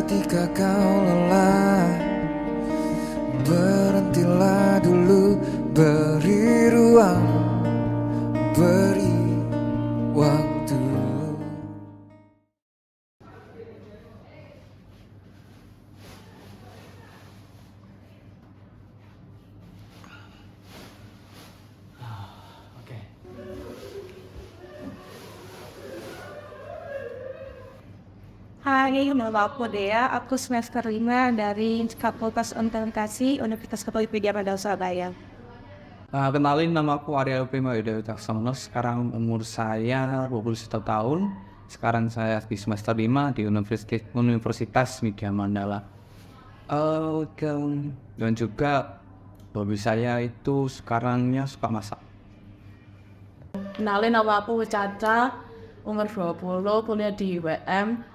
Ketika kau lelah, berhentilah dulu, beri ruang, beri waktu. Oke. Hai, nama aku Dea. Aku semester 5 dari Fakultas Komunikasi Universitas Katolik Widya Mandala Surabaya. Kenalin, nama aku Arya Prima Yudhoyo Caksono. Sekarang umur saya 21 tahun. Sekarang saya di semester 5 di Universitas Widya Mandala. Dan juga hobi saya itu sekarangnya suka masak. Kenalin, nama aku Caca, umur 20, kuliah di UWM,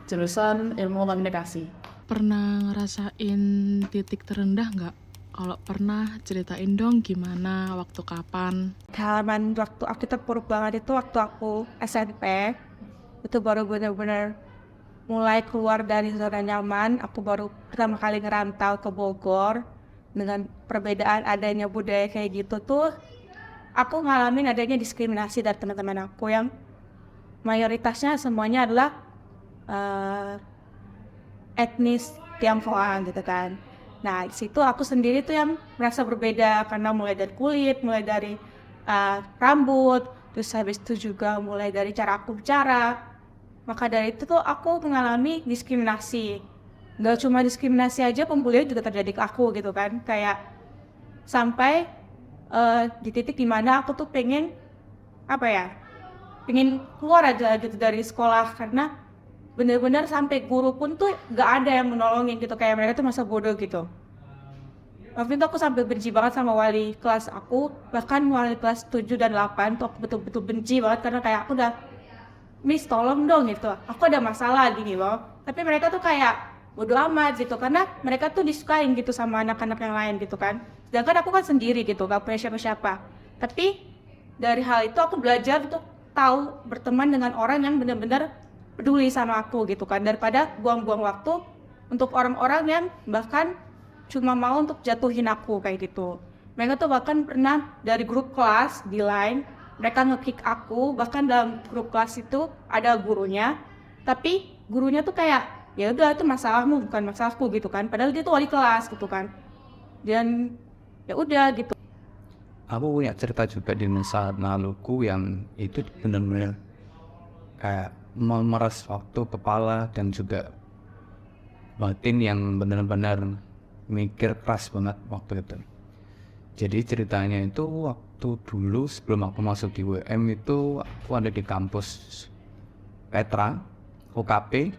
jurusan Ilmu Komunikasi. Pernah ngerasain titik terendah nggak? Kalau pernah, ceritain dong gimana, waktu kapan? Pengalaman waktu aku terpuruk banget itu waktu aku SMP. Itu baru benar-benar mulai keluar dari zona nyaman. Aku baru pertama kali ngerantau ke Bogor. Dengan perbedaan adanya budaya kayak gitu tuh, aku ngalamin adanya diskriminasi dari teman-teman aku yang mayoritasnya semuanya adalah etnis Tionghoa gitu kan. Nah, di situ aku sendiri tuh yang merasa berbeda karena mulai dari kulit, mulai dari rambut, terus habis itu juga mulai dari cara aku bicara. Maka dari itu tuh aku mengalami diskriminasi. Gak cuma diskriminasi aja, pembulian juga terjadi ke aku gitu kan. Kayak sampai di titik dimana aku tuh pengen keluar aja gitu dari sekolah karena bener-bener sampai guru pun tuh gak ada yang menolongin gitu, kayak mereka tuh masa bodoh gitu. Waktu itu aku sampai benci banget sama wali kelas aku, bahkan wali kelas 7 dan 8 tuh aku betul-betul benci banget karena kayak aku udah, Miss tolong dong gitu, aku ada masalah gini loh. Tapi mereka tuh kayak bodoh amat gitu, karena mereka tuh disukain gitu sama anak-anak yang lain gitu kan. Sedangkan aku kan sendiri gitu, gak punya siapa-siapa. Tapi dari hal itu aku belajar untuk tahu berteman dengan orang yang benar-benar peduli sama aku gitu kan, daripada buang-buang waktu untuk orang-orang yang bahkan cuma mau untuk jatuhin aku kayak gitu. Mereka tuh bahkan pernah dari grup kelas di line, mereka nge-kick aku, bahkan dalam grup kelas itu ada gurunya, tapi gurunya tuh kayak ya udah itu masalahmu bukan masalahku gitu kan, padahal dia tuh wali kelas gitu kan. Dan ya udah gitu. Aku punya cerita juga di masa laluku yang itu benar-benar kayak memeras waktu kepala dan juga batin yang benar-benar mikir keras banget waktu itu. Jadi ceritanya itu waktu dulu sebelum aku masuk di WM itu aku ada di kampus Petra, UKP.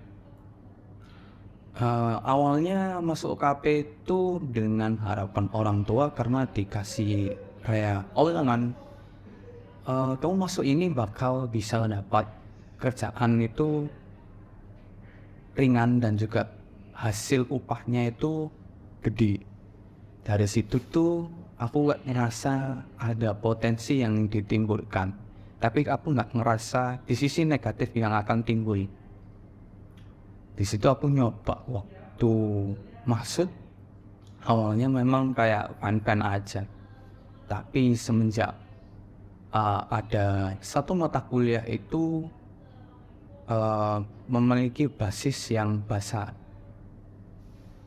Awalnya masuk UKP itu dengan harapan orang tua karena dikasih kayak jangan kamu masuk ini bakal bisa dapat kerjaan itu ringan dan juga hasil upahnya itu gede. Dari situ tuh aku gak ngerasa ada potensi yang ditimbulkan, tapi aku gak ngerasa di sisi negatif yang akan timbul. Di situ aku nyoba waktu masuk, awalnya memang kayak fan-fan aja, tapi semenjak ada satu mata kuliah itu memiliki basis yang bahasa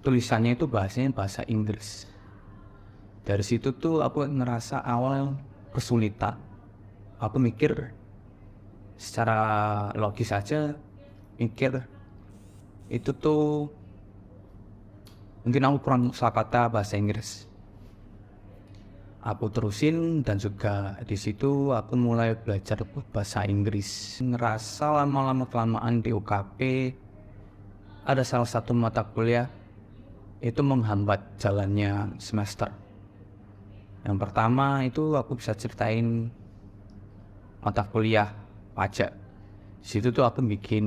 tulisannya itu bahasa Inggris. Dari situ tuh aku ngerasa awal kesulitan. Aku mikir secara logis aja, mikir itu tuh mungkin aku kurang kosakata bahasa Inggris. Aku terusin dan juga di situ aku mulai belajar bahasa Inggris. Ngerasa lama-lama kelamaan di UKP ada salah satu mata kuliah itu menghambat jalannya semester. Yang pertama itu aku bisa ceritain mata kuliah pajak. Di situ tuh aku bikin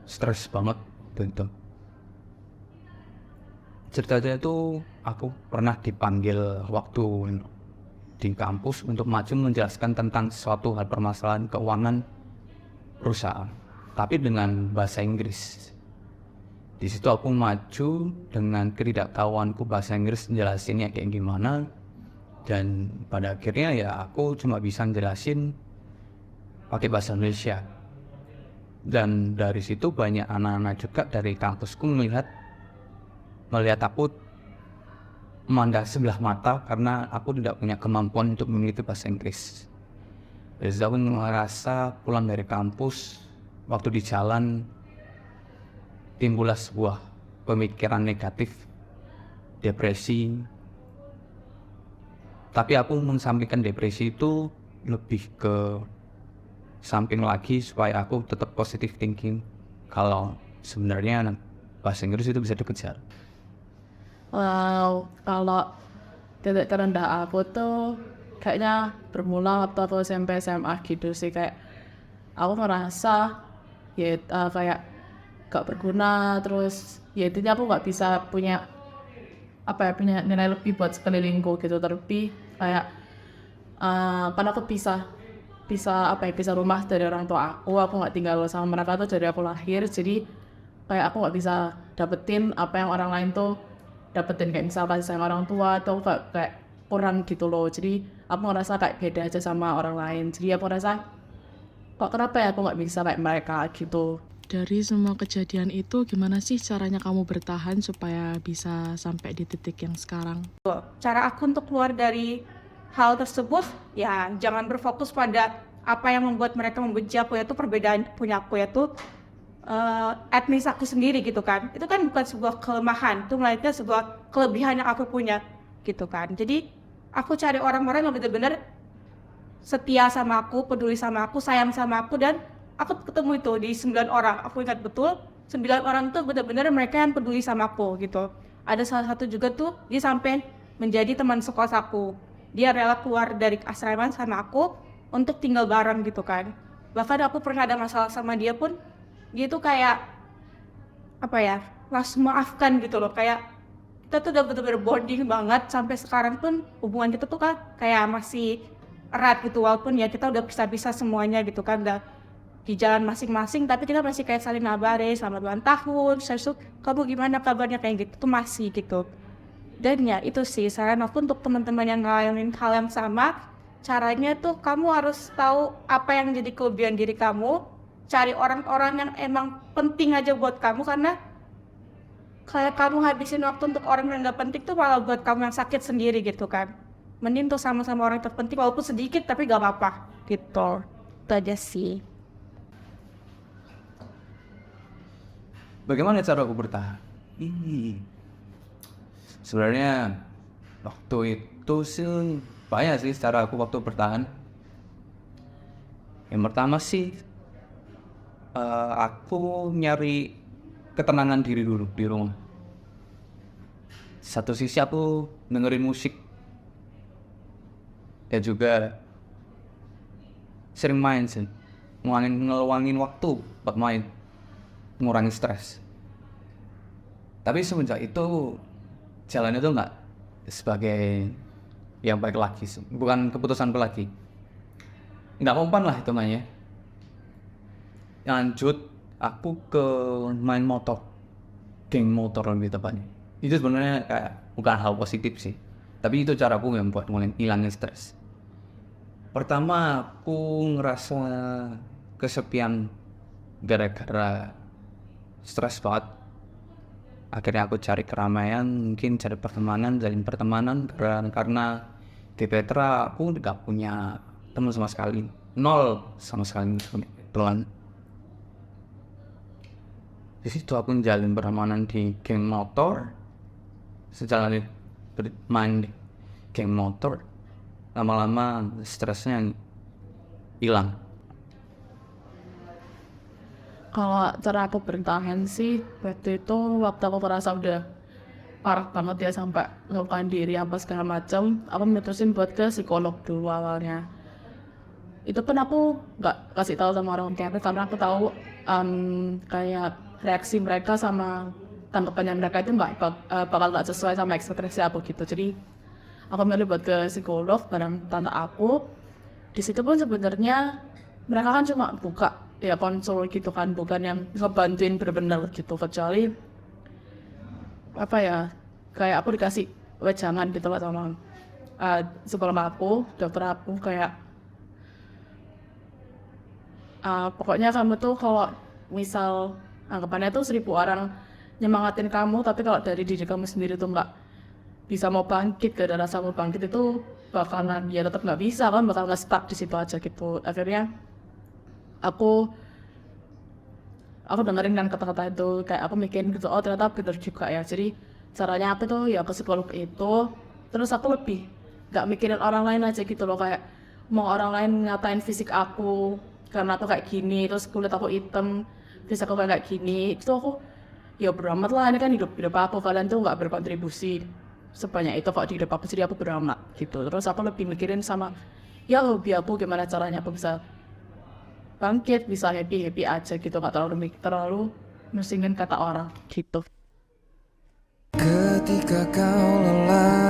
stres banget gitu. Ceritanya tuh aku pernah dipanggil waktu di kampus untuk maju menjelaskan tentang suatu hal permasalahan keuangan perusahaan, tapi dengan bahasa Inggris. Di situ aku maju dengan ketidaktahuanku bahasa Inggris, jelasinnya kayak gimana, dan pada akhirnya ya aku cuma bisa jelasin pakai bahasa Indonesia. Dan dari situ banyak anak-anak juga dari kampusku melihat aku memandang sebelah mata karena aku tidak punya kemampuan untuk mengerti bahasa Inggris. Dari situ aku merasa pulang dari kampus, waktu di jalan timbullah sebuah pemikiran negatif, depresi. Tapi aku mensampaikan depresi itu lebih ke samping lagi supaya aku tetap positive thinking kalau sebenarnya bahasa Inggris itu bisa dikejar. Wow, kalau titik terendah aku tuh kayaknya bermula waktu aku SMP SMA gitu sih, kayak aku ngerasa ya kayak gak berguna, terus ya intinya aku gak bisa punya punya nilai lebih buat sekelilingku gitu. Tapi kayak kan aku bisa rumah dari orang tua aku gak tinggal sama mereka tuh dari aku lahir, jadi kayak aku gak bisa dapetin apa yang orang lain tuh dapetin, kayak misal kasih sayang orang tua atau kayak kurang gitu loh. Jadi aku ngerasa kayak beda aja sama orang lain, jadi aku ngerasa kok kenapa ya aku gak bisa kayak mereka gitu. Dari semua kejadian itu, gimana sih caranya kamu bertahan supaya bisa sampai di titik yang sekarang? Cara aku untuk keluar dari hal tersebut, ya jangan berfokus pada apa yang membuat mereka membenci aku, yaitu perbedaan punya aku, yaitu etnis aku sendiri gitu kan. Itu kan bukan sebuah kelemahan, itu melainkan sebuah kelebihan yang aku punya gitu kan. Jadi aku cari orang-orang yang benar-benar setia sama aku, peduli sama aku, sayang sama aku, dan aku ketemu itu di 9 orang. Aku ingat betul 9 orang itu benar-benar mereka yang peduli sama aku gitu. Ada salah satu juga tuh dia sampai menjadi teman sekelas aku. Dia rela keluar dari asrama sama aku untuk tinggal bareng gitu kan. Bahkan aku pernah ada masalah sama dia pun, dia tuh kayak langsung maafkan gitu loh. Kayak kita tuh udah bener-bener bonding banget, sampai sekarang pun hubungan kita tuh kan kayak masih erat gitu, walaupun ya kita udah bisa-bisa semuanya gitu kan, udah di jalan masing-masing, tapi kita masih kayak saling ngabarin selama 2 tahun, kamu gimana kabarnya, kayak gitu tuh masih gitu. Dan ya itu sih saran aku untuk teman-teman yang ngalamin hal yang sama. Caranya tuh kamu harus tahu apa yang jadi kelebihan diri kamu, cari orang-orang yang emang penting aja buat kamu, karena kayak kamu habisin waktu untuk orang yang gak penting tuh malah buat kamu yang sakit sendiri gitu kan. Mending tuh sama-sama orang terpenting walaupun sedikit tapi gak apa-apa gitu. Itu aja sih. Bagaimana cara aku bertahan? Sebenarnya waktu itu sih banyak sih cara aku waktu bertahan. Yang pertama sih aku nyari ketenangan diri dulu di rumah. Satu sisi aku dengerin musik dan juga sering main sih, ngeluangin waktu buat main, ngurangi stres. Tapi semenjak itu jalan itu nggak sebagai yang baik lagi, bukan keputusan lagi, nggak mempan lah hitungannya. Lanjut aku ke main motor, geng motor lebih tepatnya. Itu sebenarnya kayak bukan hal positif sih, tapi itu caraku yang buat ngilangin stres. Pertama aku ngerasa kesepian gara-gara stres banget. Akhirnya aku cari keramaian, mungkin cari pertemanan karena di Petra aku gak punya teman sama sekali, 0 sama sekali teman. Di situ aku menjalin pertemanan di geng motor. Sejalan main di geng motor, lama-lama stresnya hilang. Kalau cara aku bertahan sih, waktu itu waktu aku merasa udah parah banget ya sampai ngelukain diri apa segala macam, aku mutusin buat ke psikolog dulu awalnya. Itu pun aku nggak kasih tahu sama orang tua karena aku tahu kayak reaksi mereka sama tanggapannya mereka itu bakal nggak sesuai sama ekspektasi aku gitu. Jadi aku milih buat ke psikolog bareng tante aku. Di situ pun sebenarnya mereka kan cuma buka ya konsul gitu kan, bukan yang ngebantuin bener-bener gitu, kecuali apa ya, kayak aku dikasih wejangan gitu lah sama sekolah aku, dokter aku kayak pokoknya kamu tuh kalau misal anggapannya tuh 1.000 orang nyemangatin kamu, tapi kalau dari diri kamu sendiri tuh nggak bisa mau bangkit, gak ada rasa mau bangkit, itu bakalan ya tetap nggak bisa kan, bakal nggak stuck di situ aja gitu. Akhirnya aku dengerin kan kata-kata itu, kayak aku mikirin gitu, oh ternyata bener juga ya. Jadi caranya aku tuh ya ke psikolog itu, terus aku lebih nggak mikirin orang lain aja gitu loh, kayak mau orang lain ngatain fisik aku karena aku kayak gini, terus kulit aku hitam, fisik aku kayak gini, itu aku ya beramat lah, ini kan hidup aku, kalian tuh nggak berkontribusi sebanyak itu kok di hidup aku, jadi aku beramat gitu. Terus aku lebih mikirin sama ya hobi aku, gimana caranya aku bisa bangkit, bisa happy aja gitu, nggak terlalu musingin kata orang gitu. Ketika kau lelah